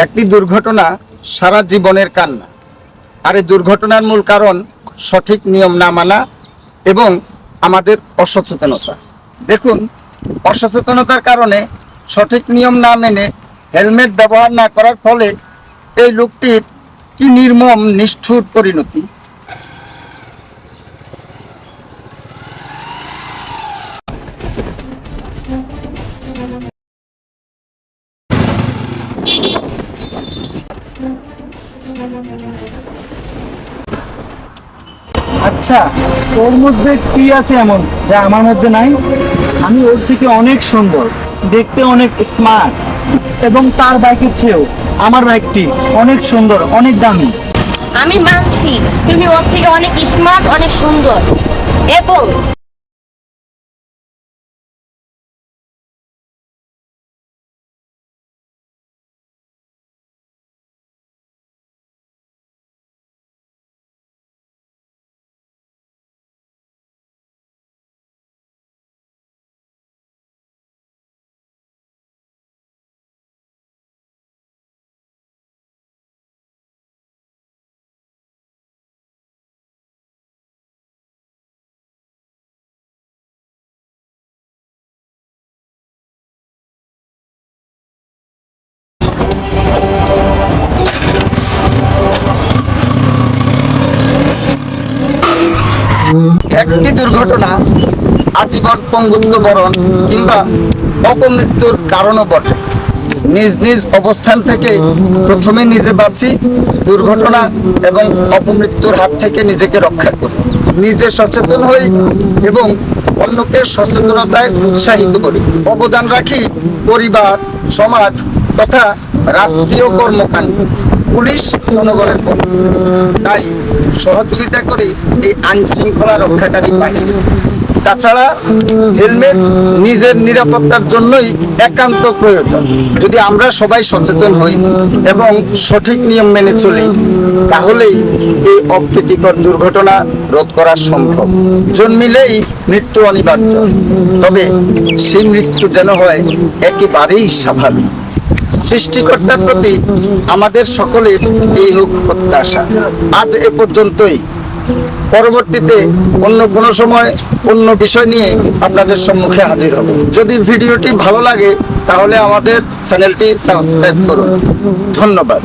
একটি দুর্ঘটনা সারা জীবনের কান্না। আর এই দুর্ঘটনার মূল কারণ সঠিক নিয়ম না মানা এবং আমাদের অসচেতনতা। দেখুন, অসচেতনতার কারণে সঠিক নিয়ম না মেনে হেলমেট ব্যবহার না করার ফলে এই লোকটির কি নির্মম নিষ্ঠুর পরিণতি। আচ্ছা, ওর মধ্যে কি আছে এমন যা আমার মধ্যে নাই? আমি ওর থেকে অনেক সুন্দর, দেখতে অনেক স্মার্ট, এবং তার বাইকের চেয়েও আমার বাইকটি অনেক সুন্দর, অনেক দামি। আমি মানছি তুমি ওর থেকে অনেক স্মার্ট, অনেক সুন্দর, এবং একটি দুর্ঘটনা আজীবন পঙ্গুত্ব বরণ কিংবা অপমৃত্যুর কারণও বটে। নিজ নিজ অবস্থান থেকে প্রথমে নিজে বাঁচি, দুর্ঘটনা এবং অপমৃত্যুর হাত থেকে নিজেকে রক্ষা করি। নিজে সচেতন হই এবং অন্যকে সচেতনতায় উৎসাহিত করি। অবদান রাখি পরিবার, সমাজ তথা রাষ্ট্রীয় কর্মকাণ্ড, পুলিশ, জনগণের কর্ম। তাই সহযোগিতা করি এই আইন শৃঙ্খলা রক্ষাকারী বাহিনী। তাছাড়া হেলমেট নিজের নিরাপত্তার জন্যই একান্ত প্রয়োজন। যদি আমরা সবাই সচেতন হই এবং সঠিক নিয়ম মেনে চলি, তাহলেই এই অপ্রীতিকর দুর্ঘটনা রোধ করা সম্ভব। জন্মিলেই মৃত্যু অনিবার্য, তবে সেই মৃত্যু যেন হয় একেবারেই স্বাভাবিক। সৃষ্টিকর্তার প্রতি আমাদের সকলের এই হোক প্রত্যাশা। আজ এ পর্যন্তই। পরবর্তীতে অন্য কোনো সময় অন্য বিষয় নিয়ে আপনাদের সম্মুখে হাজির হব। যদি ভিডিওটি ভালো লাগে তাহলে আমাদের চ্যানেলটি সাবস্ক্রাইব করুন। ধন্যবাদ।